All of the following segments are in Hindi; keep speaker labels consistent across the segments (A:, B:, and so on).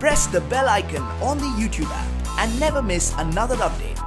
A: press the bell icon on the YouTube app and never miss another update.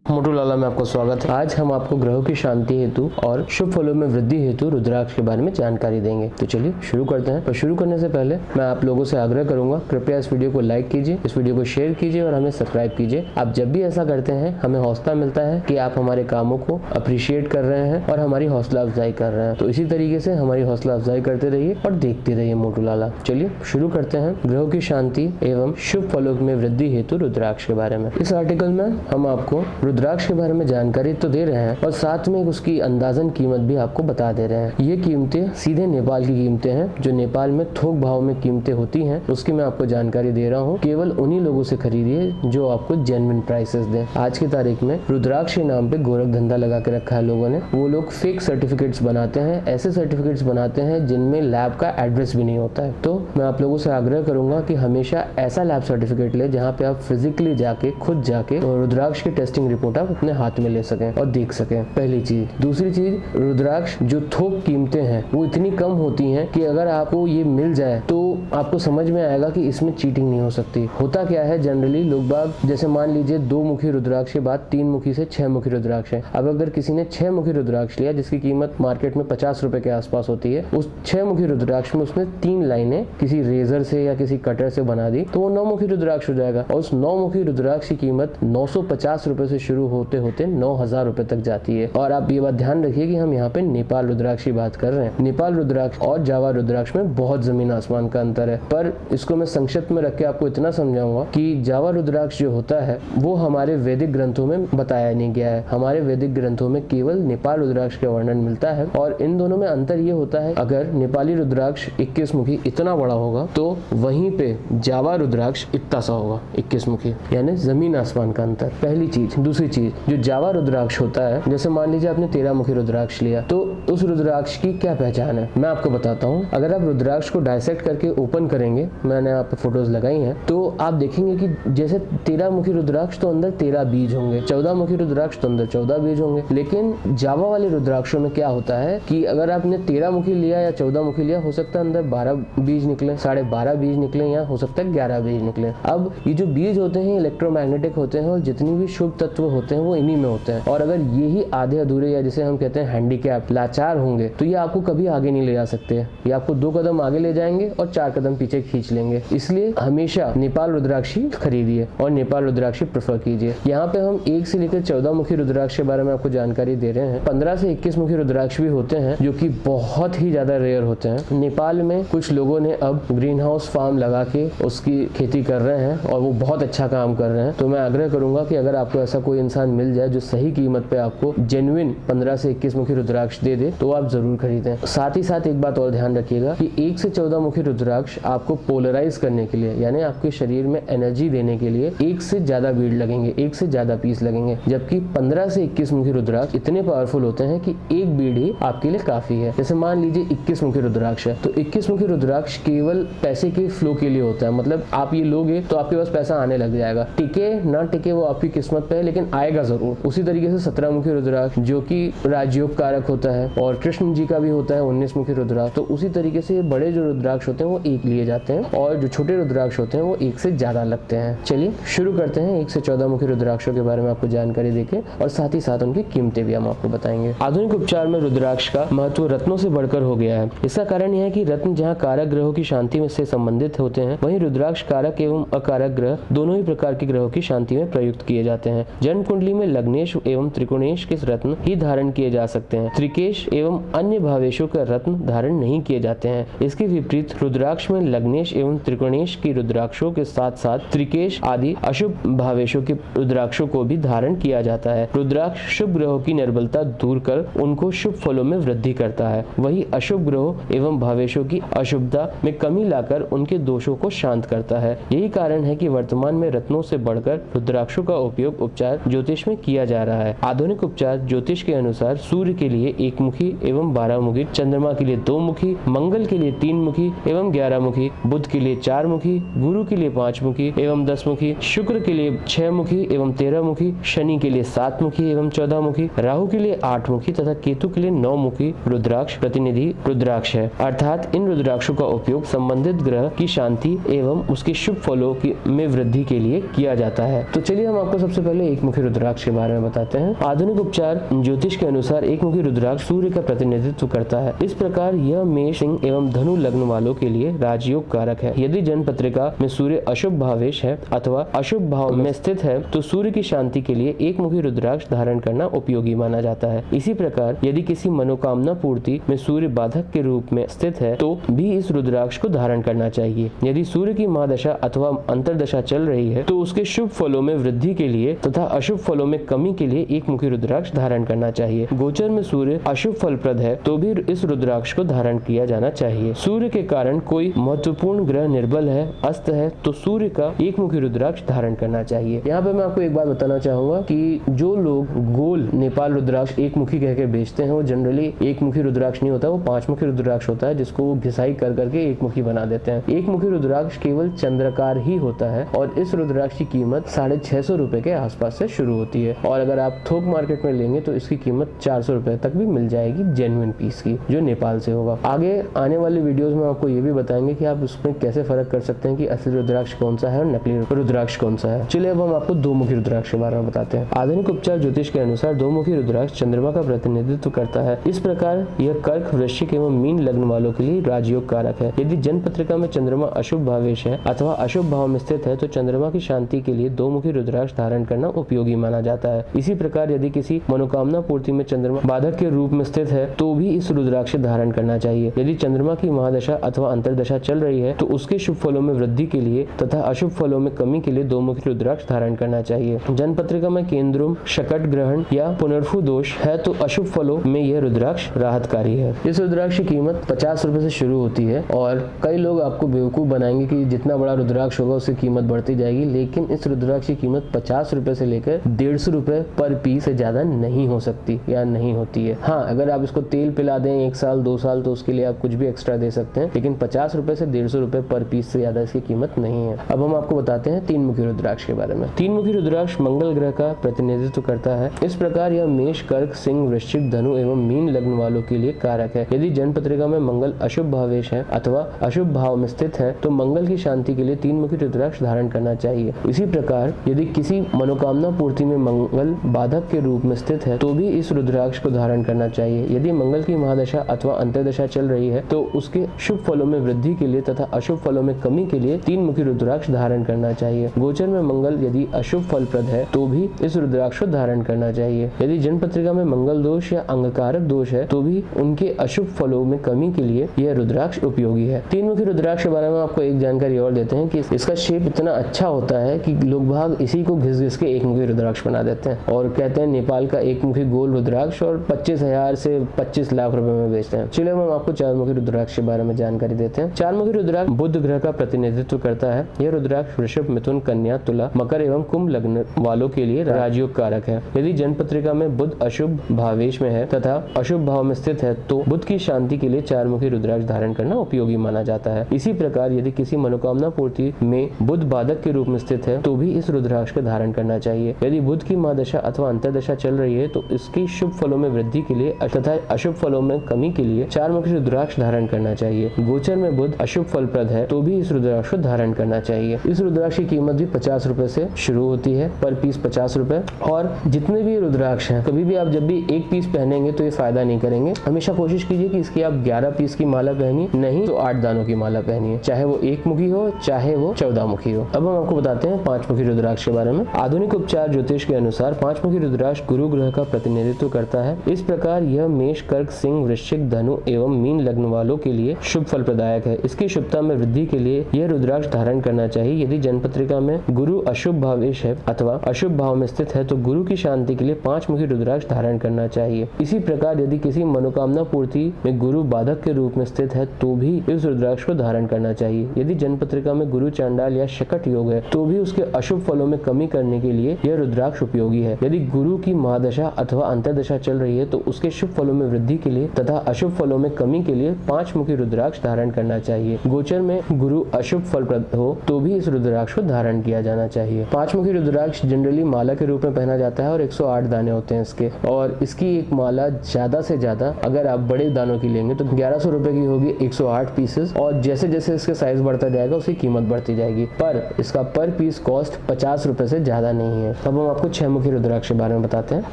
B: मोटू लाला में आपको स्वागत है। आज हम आपको ग्रहों की शांति हेतु और शुभ फलों में वृद्धि हेतु रुद्राक्ष के बारे में जानकारी देंगे। तो चलिए शुरू करते हैं। पर शुरू करने से पहले मैं आप लोगों से आग्रह करूंगा, कृपया इस वीडियो को लाइक कीजिए, इस वीडियो को शेयर कीजिए और हमें सब्सक्राइब कीजिए। आप जब भी ऐसा करते हैं हमें हौसला मिलता है कि आप हमारे कामों को अप्रिशिएट कर रहे हैं और हमारी हौसला अफजाई कर रहे हैं। तो इसी तरीके से हमारी हौसला अफजाई करते रहिए और देखते रहिए मोटू लाला। चलिए शुरू करते हैं ग्रहों की शांति एवं शुभ फलों में वृद्धि हेतु रुद्राक्ष के बारे में। इस आर्टिकल में हम आपको रुद्राक्ष के बारे में जानकारी तो दे रहे हैं और साथ में उसकी अंदाजन कीमत भी आपको बता दे रहे हैं। ये कीमतें सीधे नेपाल की कीमतें हैं, जो नेपाल में थोक भाव में कीमतें होती हैं, उसकी मैं आपको जानकारी दे रहा हूँ। केवल उन्हीं लोगों से खरीदिए जो आपको जेन्युइन प्राइसेस दें। आज की तारीख में रुद्राक्ष के नाम पे गोरख धंधा लगा के रखा है लोगों ने। वो लोग फेक सर्टिफिकेट्स बनाते हैं, ऐसे सर्टिफिकेट्स बनाते हैं जिनमें लैब का एड्रेस भी नहीं होता है। तो मैं आप लोगों से आग्रह करूंगा कि हमेशा ऐसा लैब सर्टिफिकेट ले जहाँ पे आप फिजिकली जाके खुद जाके रुद्राक्ष की टेस्टिंग रिपोर्ट आप अपने हाथ में ले सकें और देख सकें। पहली चीज। दूसरी चीज, रुद्राक्ष जो थोक कीमतें हैं वो इतनी कम होती हैं कि अगर आपको ये मिल जाए तो आपको समझ में आएगा कि इसमें चीटिंग नहीं हो सकती। होता क्या है, जनरली लोग बाग जैसे मान लीजिए 2 मुखी रुद्राक्ष के बाद 3 मुखी से 6 मुखी रुद्राक्ष है। अब अगर किसी ने 6 मुखी रुद्राक्ष लिया जिसकी कीमत मार्केट में 50 रुपए के आसपास होती है, उस 6 मुखी रुद्राक्ष में उसने 3 लाइनें किसी रेजर से या किसी कटर से बना दी तो वो 9 मुखी रुद्राक्ष हो जाएगा। और उस 9 मुखी रुद्राक्ष की कीमत 950 रुपए से शुरू होते होते 9,000 रुपए तक जाती है। और आप ये बात ध्यान रखिए कि हम यहाँ पे नेपाल रुद्राक्ष की बात कर रहे हैं। नेपाल रुद्राक्ष और जावा रुद्राक्ष में बहुत जमीन आसमान का अंतर है। पर इसको मैं संक्षिप्त में रख के आपको इतना समझाऊंगा कि जावा रुद्राक्ष जो होता है वो हमारे वैदिक ग्रंथों में बताया नहीं गया है। हमारे वैदिक ग्रंथों में केवल नेपाल रुद्राक्ष का वर्णन मिलता है और इन दोनों में अंतर ये होता है, अगर नेपाली रुद्राक्ष 21 मुखी इतना बड़ा होगा तो वहीं पे जावा रुद्राक्ष इतना सा होगा 21 मुखी, यानी जमीन आसमान का अंतर। पहली चीज। दूसरी चीज, जो जावा रुद्राक्ष होता है, जैसे मान लीजिए आपने 13 मुखी रुद्राक्ष लिया तो उस रुद्राक्ष की क्या पहचान है मैं आपको बताता हूँ। अगर आप रुद्राक्ष को डायसेक्ट करके ओपन करेंगे, मैंने आप पे फोटोज लगाई हैं, तो आप देखेंगे कि जैसे 13 मुखी रुद्राक्ष तो अंदर 13 बीज होंगे, 14 मुखी रुद्राक्ष तो अंदर 14 बीज होंगे। लेकिन जावा वाले रुद्राक्षों में क्या होता है कि अगर आपने 13 मुखी लिया या 14 मुखी लिया, हो सकता है अंदर 12 बीज निकले, 12.5 बीज निकले, या हो सकता है 11 बीज निकले। अब ये जो बीज होते हैं इलेक्ट्रोमैग्नेटिक होते हैं और जितनी भी शुभ तत्व होते हैं वो इन्हीं में होते हैं। और अगर यही आधे अधूरे या जिसे हम कहते हैं हैंडीकैप, लाचार होंगे तो ये आपको कभी आगे नहीं ले जा सकते। ये आपको 2 कदम आगे ले जाएंगे और 4 कदम पीछे खींच लेंगे। इसलिए हमेशा नेपाल रुद्राक्ष खरीदिए और नेपाल रुद्राक्ष प्रेफर कीजिए। यहाँ पे हम 1 से लेकर 14 मुखी रुद्राक्ष के बारे में आपको जानकारी दे रहे हैं। 15 से 21 मुखी रुद्राक्ष भी होते हैं जो कि बहुत ही ज्यादा रेयर होते हैं। नेपाल में कुछ लोगों ने अब ग्रीन हाउस फार्म लगा के उसकी खेती कर रहे हैं और वो बहुत अच्छा काम कर रहे हैं। तो मैं आग्रह करूंगा कि अगर आपको ऐसा कोई इंसान मिल जाए जो सही कीमत पे आपको जेन्युइन 15 से 21 मुखी रुद्राक्ष दे दे तो आप जरूर खरीदें। साथ ही साथ एक बात और ध्यान रखिएगा कि 1 से 14 मुखी रुद्राक्ष आपको पोलराइज करने के लिए, यानी आपके शरीर में एनर्जी देने के लिए 1 से ज्यादा बीड लगेंगे, 1 से ज्यादा पीस लगेंगे। जबकि 15 से 21 मुखी रुद्राक्ष इतने पावरफुल होते हैं कि एक बीड ही आपके लिए काफी है। जैसे मान लीजिए 21 मुखी रुद्राक्ष है तो 21 मुखी रुद्राक्ष केवल पैसे के फ्लो के लिए होता है। मतलब आप ये लोगे तो आपके पास पैसा आने लग जाएगा, टिके ना टिके वो आपकी किस्मत पे है, लेकिन आएगा जरूर। उसी तरीके से 17 मुखी रुद्राक्ष जो कि राजयोग कारक होता है और कृष्ण जी का भी होता है 19 मुखी रुद्राक्ष। तो उसी तरीके से बड़े जो रुद्राक्ष होते हैं वो 1 लिए जाते हैं और जो छोटे रुद्राक्ष होते हैं वो 1 से ज्यादा लगते हैं। चलिए शुरू करते हैं 1 से 14 मुखी रुद्राक्षों के बारे में आपको जानकारी देके और साथ ही साथ उनकी कीमतें भी हम आपको बताएंगे। आधुनिक उपचार में रुद्राक्ष का महत्व रत्नों से बढ़कर हो गया है। इसका कारण यह है कि रत्न जहाँ कारक ग्रहों की शांति में से संबंधित होते हैं, वहीं रुद्राक्ष कारक एवं अकारक ग्रह दोनों ही प्रकार के ग्रहों की शांति में प्रयुक्त किए जाते हैं। जन्म कुंडली में लग्नेश एवं त्रिकोणेश के रत्न ही धारण किए जा सकते हैं। त्रिकेश एवं अन्य भावेशों का रत्न धारण नहीं किए जाते हैं। इसके विपरीत रुद्राक्ष में लग्नेश एवं त्रिकोणेश की रुद्राक्षों के साथ साथ त्रिकेश आदि अशुभ भावेशों के रुद्राक्षों को भी धारण किया जाता है। रुद्राक्ष शुभ ग्रहों की निर्बलता दूर कर उनको शुभ फलों में वृद्धि करता है, वही अशुभ ग्रहों एवं भावेशों की अशुभता में कमी लाकर उनके दोषों को शांत करता है। यही कारण है कि वर्तमान में रत्नों से बढ़कर रुद्राक्षों का उपयोग उपचार ज्योतिष में किया जा रहा है। आधुनिक उपचार ज्योतिष के अनुसार सूर्य के लिए एक मुखी एवं 12 मुखी, चंद्रमा के लिए 2 मुखी, मंगल के लिए 3 मुखी एवं 11 मुखी, बुध के लिए 4 मुखी, गुरु के लिए 5 मुखी एवं 10 मुखी, शुक्र के लिए 6 मुखी एवं 13 मुखी, शनि के लिए 7 मुखी एवं 14 मुखी, राहु के लिए 8 मुखी तथा केतु के लिए 9 मुखी रुद्राक्ष प्रतिनिधि रुद्राक्ष है। अर्थात इन रुद्राक्षों का उपयोग संबंधित ग्रह की शांति एवं उसके शुभ फलों में वृद्धि के लिए किया जाता है। तो चलिए हम आपको सबसे पहले एक मुखी रुद्राक्ष के बारे में बताते हैं। आधुनिक उपचार ज्योतिष के अनुसार एक मुखी रुद्राक्ष सूर्य का प्रतिनिधित्व करता है। इस प्रकार यह मेष, सिंह एवं धनु लग्न वालों के लिए राजयोग कारक है। यदि जन्म पत्रिका में सूर्य अशुभ भावेश है अथवा अशुभ भाव में स्थित है तो सूर्य की शांति के लिए एक मुखी रुद्राक्ष धारण करना उपयोगी माना जाता है। इसी प्रकार यदि किसी मनोकामना पूर्ति में सूर्य बाधक के रूप में स्थित है तो भी इस रुद्राक्ष को धारण करना चाहिए। यदि सूर्य की महादशा अथवा अंतरदशा चल रही है तो उसके शुभ फलों में वृद्धि के लिए तथा अशुभ फलों में कमी के लिए एक मुखी रुद्राक्ष धारण करना चाहिए। गोचर में सूर्य अशुभ फलप्रद है तो भी इस रुद्राक्ष को धारण किया जाना चाहिए। सूर्य के कारण कोई महत्वपूर्ण ग्रह निर्बल है, अस्त है तो सूर्य का एक मुखी रुद्राक्ष धारण करना चाहिए। यहाँ पे मैं आपको एक बात बताना चाहूंगा कि जो लोग गोल नेपाल रुद्राक्ष एक मुखी कह के बेचते हैं वो जनरली एक मुखी रुद्राक्ष नहीं होता, वो 5 मुखी रुद्राक्ष होता है जिसको वो घिसाई कर करके एक मुखी बना देते हैं। एक मुखी रुद्राक्ष केवल चंद्राकार ही होता है और इस रुद्राक्ष की कीमत 650 रुपए के आसपास से शुरू होती है और अगर आप थोक मार्केट में लेंगे तो इसकी कीमत 400 रुपए तक भी मिल जाएगी जेन्युइन पीस की जो नेपाल से होगा। आगे आने वाले वीडियोस में आपको ये भी बताएंगे कि आप उसमें कैसे फर्क कर सकते हैं कि असली रुद्राक्ष कौन सा है और नकली रुद्राक्ष कौन सा है। चलिए अब हम आपको 2 मुखी रुद्राक्ष के बारे में बताते हैं। आधुनिक उपचार ज्योतिष के अनुसार 2 मुखी रुद्राक्ष चंद्रमा का प्रतिनिधित्व करता है। इस प्रकार यह कर्क, वृश्चिक एवं मीन लग्न वालों के लिए राजयोग कारक है। यदि जन्म पत्रिका में चंद्रमा अशुभ भावेश है अथवा अशुभ भाव में स्थित है तो चंद्रमा की शांति के लिए 2 मुखी रुद्राक्ष धारण करना उपयोगी माना जाता है। इसी प्रकार यदि किसी मनोकामना पूर्ति में चंद्रमा बाधक के रूप में स्थित है तो भी इस रुद्राक्ष धारण करना चाहिए। यदि चंद्रमा की महादशा अथवा अंतरदशा चल रही है तो उसके शुभ फलों में वृद्धि के लिए तथा अशुभ फलों में कमी के लिए 2 मुखी रुद्राक्ष धारण करना चाहिए। जन्म पत्रिका में केंद्रुम, शकट ग्रहण या पुनर्फु दोष है तो अशुभ फलों में यह रुद्राक्ष राहतकारी है। इस रुद्राक्ष की कीमत 50 रुपए से शुरू होती है और कई लोग आपको बेवकूफ बनाएंगे कि जितना बड़ा रुद्राक्ष होगा उसकी कीमत बढ़ती जाएगी, लेकिन इस रुद्राक्ष की कीमत 50 रुपए से लेकर 150 रुपए पर पीस से ज्यादा नहीं हो सकती या नहीं होती है। हाँ, अगर आप इसको तेल पिला दें 1 साल 2 साल तो उसके लिए आप कुछ भी एक्स्ट्रा दे सकते हैं, लेकिन 50 रुपए से 150 रुपए पर पीस से ज्यादा इसकी कीमत नहीं है। अब हम आपको बताते हैं 3 मुखी रुद्राक्ष के बारे में। 3 मुखी रुद्राक्ष मंगल ग्रह का प्रतिनिधित्व करता है। इस प्रकार यह मेष, कर्क, सिंह, वृश्चिक, धनु एवं मीन लग्न वालों के लिए कारक है। यदि जन्म पत्रिका में मंगल अशुभ भावेश है अथवा अशुभ भाव में स्थित है तो मंगल की शांति के लिए 3 मुखी रुद्राक्ष धारण करना चाहिए। इसी प्रकार यदि किसी मनोकामना पूर्ति में मंगल बाधक के रूप में स्थित है तो भी इस रुद्राक्ष को धारण करना चाहिए। यदि मंगल की महादशा अथवा अंतरदशा चल रही है तो उसके शुभ फलों में वृद्धि के लिए तथा अशुभ फलों में कमी के लिए 3 मुखी रुद्राक्ष धारण करना चाहिए। गोचर में मंगल यदि अशुभ फलप्रद है तो भी इस रुद्राक्ष को धारण करना चाहिए। यदि जन्म पत्रिका में मंगल दोष या अंगकारक दोष है तो भी उनके अशुभ फलों में कमी के लिए यह रुद्राक्ष उपयोगी है। 3 मुखी रुद्राक्ष के बारे में आपको एक जानकारी और देते हैं कि इसका शेप इतना अच्छा होता है कि लोग भाग इसी को घिस के एक मुखी रुद्राक्ष बना देते हैं और कहते हैं नेपाल का एक मुखी गोल रुद्राक्ष और 25,000 से 25 लाख रुपए में बेचते हैं। चलिए हम आपको 4 मुखी रुद्राक्ष के बारे में जानकारी देते हैं। 4 मुखी रुद्राक्ष बुध ग्रह का प्रतिनिधित्व करता है। यह रुद्राक्ष वृषभ, मिथुन, कन्या, तुला, मकर एवं कुंभ लग्न वालों के लिए राजयोग कारक है। यदि जन्म पत्रिका में बुध अशुभ भावेश में है तथा अशुभ भाव में स्थित है तो बुध की शांति के लिए 4 मुखी रुद्राक्ष धारण करना उपयोगी माना जाता है। इसी प्रकार यदि किसी मनोकामना पूर्ति में बुध बाधक के रूप में स्थित है तो भी इस रुद्राक्ष का धारण करना चाहिए। यदि बुध की महादशा अथवा अंतरदशा चल रही है तो इसकी शुभ फलों में वृद्धि के लिए तथा अशुभ फलों में कमी के लिए 4 मुखी रुद्राक्ष धारण करना चाहिए। गोचर में बुध अशुभ फलप्रद है तो भी इस रुद्राक्ष को धारण करना चाहिए। इस रुद्राक्ष की कीमत भी 50 रुपए से शुरू होती है, पर पीस 50 रुपए। और जितने भी रुद्राक्ष हैं कभी भी आप जब भी एक पीस पहनेंगे तो ये फायदा नहीं करेंगे। हमेशा कोशिश कीजिए कि इसकी आप 11 पीस की माला पहनिए, नहीं तो 8 दानों की माला पहनिए, चाहे वो 1 मुखी हो चाहे वो 14 मुखी हो। अब हम आपको बताते हैं 5 मुखी रुद्राक्ष के बारे में। आधुनिक उपचार ज्योतिष के अनुसार 5 मुखी रुद्राक्ष गुरु ग्रह का प्रतिनिधित्व करता है। इस प्रकार यह मेष, कर्क, सिंह, वृश्चिक, धनु एवं मीन लग्न वालों के लिए शुभ फल प्रदायक है। इसकी शुभता में वृद्धि के लिए यह रुद्राक्ष धारण करना चाहिए। यदि जन्म पत्रिका में गुरु अशुभ भावेश है अथवा अशुभ भाव में स्थित है तो गुरु की शांति के लिए 5 मुखी रुद्राक्ष धारण करना चाहिए। इसी प्रकार यदि किसी मनोकामना पूर्ति में गुरु बाधक के रूप में स्थित है तो भी इस रुद्राक्ष को धारण करना चाहिए। यदि जन्म पत्रिका में गुरु चांडाल या शकट योग है तो भी उसके अशुभ फलों में कमी करने के लिए यह रुद्राक्ष उपयोगी है। यदि गुरु की महादशा अथवा अंतरदशा चल रही है तो उसके शुभ फलों में वृद्धि के लिए तथा अशुभ फलों में कमी के लिए 5 मुखी रुद्राक्ष धारण करना चाहिए। गोचर में गुरु अशुभ फलप्रद हो तो भी इस रुद्राक्ष को धारण किया जाना चाहिए। 5 मुखी रुद्राक्ष जनरली माला के रूप में पहना जाता है और 108 दाने होते हैं इसके, और इसकी एक माला ज्यादा से ज्यादा अगर आप बड़े दानों की लेंगे तो 1100 रुपए की होगी 108 पीसेस, और जैसे जैसे इसका साइज बढ़ता जाएगा उसकी कीमत बढ़ती जाएगी, पर इसका पर पीस कॉस्ट 50 रुपए से ज्यादा नहीं है। अब हम आपको 6 मुखी रुद्राक्ष के बारे में बताते हैं।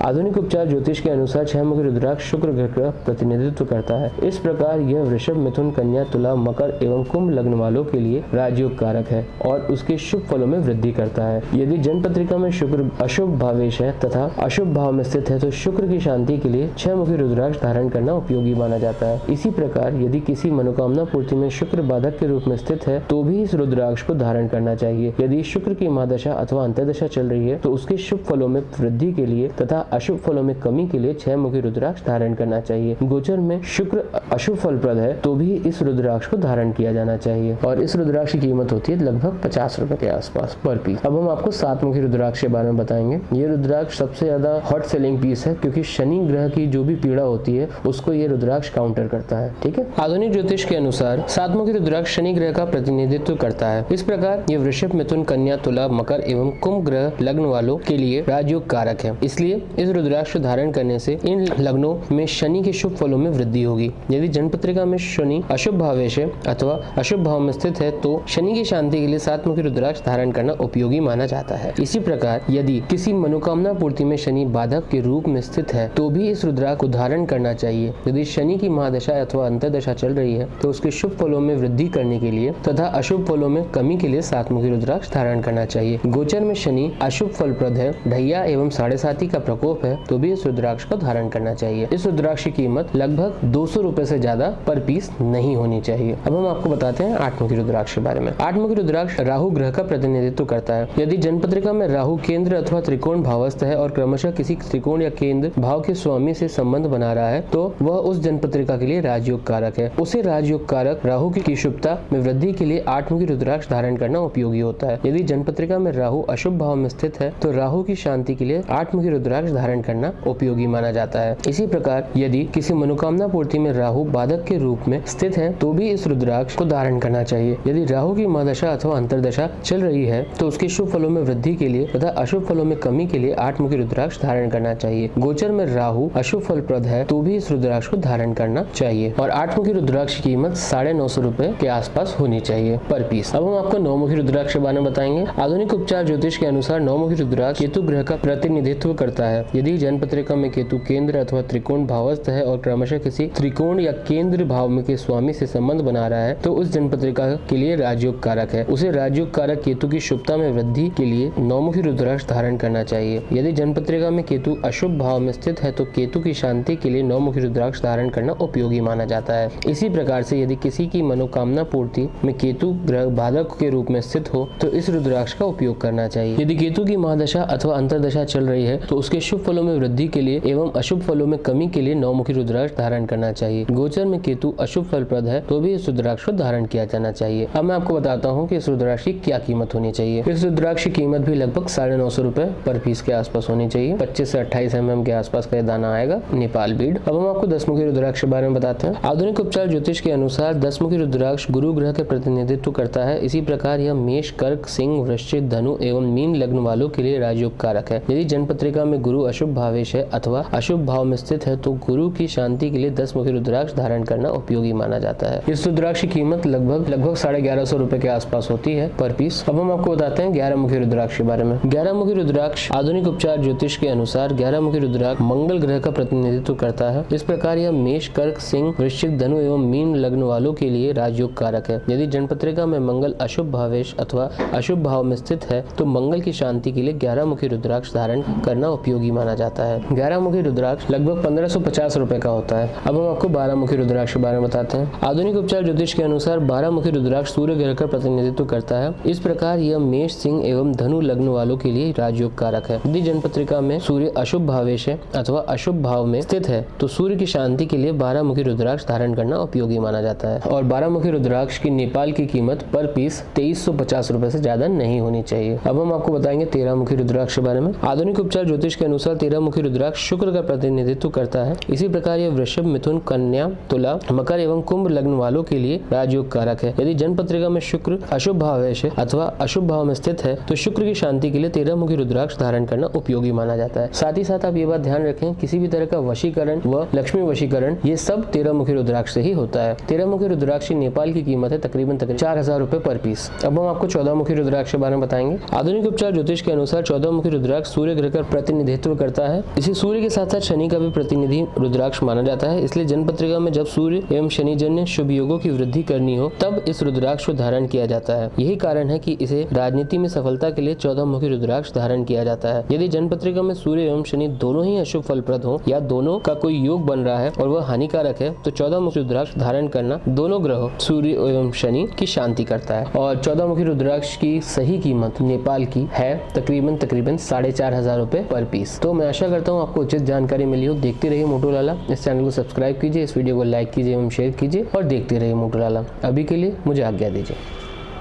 B: आधुनिक उपचार ज्योतिष के अनुसार 6 मुखी रुद्राक्ष शुक्र ग्रह का प्रतिनिधित्व करता है। इस प्रकार यह वृषभ, मिथुन, कन्या, तुला, मकर एवं कुंभ लग्न वालों के लिए राजयोग कारक है और उसके शुभ फलों में वृद्धि करता है। यदि जन्म पत्रिका में शुक्र अशुभ भावेश है तथा अशुभ भाव में स्थित है तो शुक्र की शांति के लिए 6 मुखी रुद्राक्ष धारण करना उपयोगी माना जाता है। इसी प्रकार यदि किसी मनोकामना पूर्ति में शुक्र बाधक के रूप में स्थित है तो भी इस रुद्राक्ष को धारण करना चाहिए। यदि शुक्र की महादशा अथवा अंतर्दशा चल रही है तो उसके शुभ फलों में वृद्धि के लिए तथा अशुभ फलों में कमी के लिए 6 मुखी रुद्राक्ष धारण करना चाहिए। गोचर में शुक्र अशुभ फलप्रद है तो भी इस रुद्राक्ष को धारण किया जाना चाहिए, और इस रुद्राक्ष की कीमत होती है लगभग 50 रुपए के आसपास पर पीस। अब हम आपको 7 मुखी रुद्राक्ष के बारे में बताएंगे। ये रुद्राक्ष सबसे ज्यादा हॉट सेलिंग पीस है क्योंकि शनि ग्रह की जो भी पीड़ा होती है उसको ये रुद्राक्ष काउंटर करता है। ठीक है। आधुनिक ज्योतिष के अनुसार 7 मुखी रुद्राक्ष शनि ग्रह का प्रतिनिधित्व करता है। इस प्रकार ये वृषभ, मिथुन, कन्या, तुला, मकर एवं कुंभ ग्रह लग्न वालों के लिए राजयोग कारक है। इसलिए इस रुद्राक्ष धारण करने से इन लग्नों में शनि के शुभ फलों में वृद्धि होगी। यदि जन्मपत्रिका में शनि अशुभ भावेश है अथवा अशुभ भाव में स्थित है तो शनि की शांति के लिए 7 मुखी रुद्राक्ष धारण करना उपयोगी माना जाता है। इसी प्रकार यदि किसी मनोकामना पूर्ति में शनि बाधक के रूप में स्थित है तो भी इस रुद्राक्ष को धारण करना चाहिए। यदि शनि की महादशा अथवा अंतर्दशा चल रही है तो उसके शुभ फलों में वृद्धि करने के लिए तथा अशुभ फलों में कमी के लिए 7 मुखी रुद्राक्ष धारण करना चाहिए। गोचर में शनि अशुभ फलप्रद है, ढैया एवं 7.5 का प्रकोप है तो भी इस रुद्राक्ष को धारण करना चाहिए। इस रुद्राक्ष की कीमत लगभग 200 रुपए से ज्यादा पर पीस नहीं होनी चाहिए। अब हम आपको बताते हैं 8 मुखी रुद्राक्ष के बारे में। 8 मुखी रुद्राक्ष राहु ग्रह का प्रतिनिधित्व करता है। यदि जन्मपत्रिका में राहु केंद्र अथवा त्रिकोण भावस्थ है और क्रमशः किसी त्रिकोण या केंद्र भाव के स्वामी से संबंध बना रहा है तो वह उस जन्मपत्रिका के लिए राजयोग कारक है। उसे राजयोग कारक राहु की शुभता में वृद्धि के लिए 8 मुखी रुद्राक्ष धारण करना उपयोगी होता है। यदि जन्मपत्रिका में राहु अशुभ भाव में स्थित है तो राहु की शांति के लिए 8 मुखी रुद्राक्ष धारण करना उपयोगी माना जाता है। इसी प्रकार यदि किसी मनोकामना पूर्ति में राहु बाधक के रूप में स्थित है तो भी इस रुद्राक्ष को धारण करना चाहिए। यदि राहु की महादशा अथवा अंतर्दशा चल रही है तो उसके शुभ फलों में वृद्धि के लिए तथा अशुभ फलों में कमी के लिए 8 मुखी रुद्राक्ष धारण करना चाहिए। गोचर में राहु अशुभ फलप्रद है तो भी इस रुद्राक्ष को धारण करना चाहिए, और 8 मुखी रुद्राक्ष की कीमत 950 रुपए के आसपास होनी चाहिए पर पीस। अब हम आपको 9 मुखी रुद्राक्ष के बारे में बताएंगे। आधुनिक उपचार ज्योतिष के अनुसार 9 मुखी रुद्राक्ष केतु ग्रह का प्रतिनिधित्व करता है। यदि जन्मपत्रिका में केतु केंद्र अथवा त्रिकोण भावस्थ है और क्रमशः किसी त्रिकोण या केंद्र भाव में के स्वामी से संबंध बना रहा है तो उस जन्मपत्रिका के लिए राजयोग कारक है। उसे राजयोग कारक केतु की शुभता में वृद्धि के लिए 9 मुखी रुद्राक्ष धारण करना चाहिए। यदि जन्मपत्रिका में केतु अशुभ भाव में स्थित है तो केतु की शांति के लिए 9 मुखी रुद्राक्ष धारण करना उपयोगी माना जाता है। इसी प्रकार से यदि किसी की मनोकामना पूर्ति में केतु ग्रह बाधक के रूप में स्थित हो तो इस रुद्राक्ष का उपयोग करना चाहिए। यदि केतु की महादशा अथवा अंतर्दशा चल रही है तो उसके शुभ फलों में वृद्धि के लिए एवं अशुभ फलों में कमी के लिए 9 मुखी रुद्राक्ष धारण करना चाहिए। गोचर में केतु अशुभ फलप्रद है तो भी इस रुद्राक्ष को धारण किया जाना चाहिए। अब मैं आपको बताता हूँ कि इस रुद्राक्ष की क्या कीमत होनी चाहिए। इस रुद्राक्ष की कीमत भी लगभग 950 रुपए पर पीस के आसपास होनी चाहिए। 25 से 28 mm के आसपास का दाना आएगा, नेपाल बीड। अब हम आपको 10 मुखी रुद्राक्ष के बारे में बताते हैं। आधुनिक उपचार ज्योतिष के अनुसार 10 मुखी रुद्राक्ष गुरु ग्रह के प्रतिनिधित्व करता है। इसी प्रकार यह मेष, कर्क, सिंह, वृश्चिक, धनु एवं मीन लग्न वालों के लिए राजयोग कारक है। यदि जन्मपत्रिका में गुरु अशुभ भावेश है अथवा अशुभ भाव में स्थित है तो गुरु की शांति के लिए 10 मुखी रुद्राक्ष धारण करना उपयोगी माना जाता है। इस रुद्राक्ष की कीमत लगभग 1150 रुपए के आसपास होती है पर पीस। अब हम आपको बताते हैं 11 मुखी रुद्राक्ष के बारे में। 11 मुखी रुद्राक्ष आधुनिक उपचार ज्योतिष के अनुसार 11 मुखी रुद्राक्ष मंगल ग्रह का प्रतिनिधित्व करता है। इस प्रकार यह मेष, कर्क, सिंह, वृश्चिक, धनु एवं मीन लग्न वालों के लिए राजयोग कारक है। यदि जन्मपत्रिका में मंगल अशुभ भावेश अथवा अशुभ भाव में स्थित है तो मंगल की शांति के लिए 11 मुखी रुद्राक्ष धारण करना उपयोगी माना जाता है। 11 मुखी रुद्राक्ष लगभग 1550 रुपए का होता है। अब हम आपको 12 मुखी रुद्राक्ष के बारे में बताते हैं। आधुनिक उपचार ज्योतिष के अनुसार 12 मुखी रुद्राक्ष सूर्य ग्रह का प्रतिनिधित्व करता है। इस प्रकार यह मेष, सिंह एवं धनु लग्न वालों के लिए राजयोग कारक है। यदि जन्मपत्रिका में सूर्य अशुभ भावेश है अथवा अशुभ भाव में स्थित है तो सूर्य की शांति के लिए 12 मुखी रुद्राक्ष धारण करना उपयोगी माना जाता है, और 12 मुखी रुद्राक्ष की नेपाल की कीमत पर पीस 2350 रुपए से ज्यादा नहीं होनी चाहिए। अब हम आपको बताएंगे 13 मुखी रुद्राक्ष के बारे में। आधुनिक उपचार ज्योतिष के अनुसार 13 मुखी रुद्राक्ष शुक्र का प्रतिनिधित्व करता है। इसी प्रकार यह वृषभ, मिथुन, कन्या, तुला, मकर एवं कुंभ लग्न वालों के लिए राजयोग कारक है। यदि जन्म पत्रिका में शुक्र अशुभ भाव है अथवा अशुभ भाव में स्थित है तो शुक्र की शांति के लिए 13 मुखी रुद्राक्ष धारण करना उपयोगी माना जाता है। साथ ही साथ आप ये बात ध्यान रखें, किसी भी तरह का वशीकरण व लक्ष्मी वशीकरण ये सब 13 मुखी रुद्राक्ष से ही होता है। 13 मुखी रुद्राक्ष की नेपाल की कीमत है तकरीबन 4000 रुपए पर पीस। अब हम आपको 14 मुखी रुद्राक्ष के बारे में बताएंगे। आधुनिक उपचार ज्योतिष के अनुसार 14 मुखी रुद्राक्ष सूर्य ग्रह का प्रतिनिधित्व करता है। इसे सूर्य के साथ साथ शनि का भी प्रतिनिधि रुद्राक्ष माना जाता है। इसलिए जन्म पत्रिका में जब सूर्य एवं शनि जन्य शुभ योगों की वृद्धि करनी हो तब इस रुद्राक्ष को धारण किया जाता है। यही कारण है कि इसे राजनीति में सफलता के लिए 14 मुखी रुद्राक्ष धारण किया जाता है। यदि जन्म पत्रिका में सूर्य एवं शनि दोनों ही अशुभ फलप्रद हो या दोनों का कोई योग बन रहा है और वह हानिकारक है तो 14 मुखी रुद्राक्ष धारण करना दोनों ग्रहों सूर्य एवं शनि की शांति करता है। और 14 मुखी रुद्राक्ष की सही कीमत नेपाल की है तकरीबन 4500 रुपए पर पीस। तो मैं आशा करता हूँ आपको उचित जानकारी मिली हो। देखते रहिए मोटू लाला। इस चैनल को सब्सक्राइब कीजिए, इस वीडियो को लाइक कीजिए एवं शेयर कीजिए और देखते रहिए मोटू लाला। अभी के लिए मुझे आज्ञा दीजिए।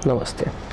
B: नमस्ते।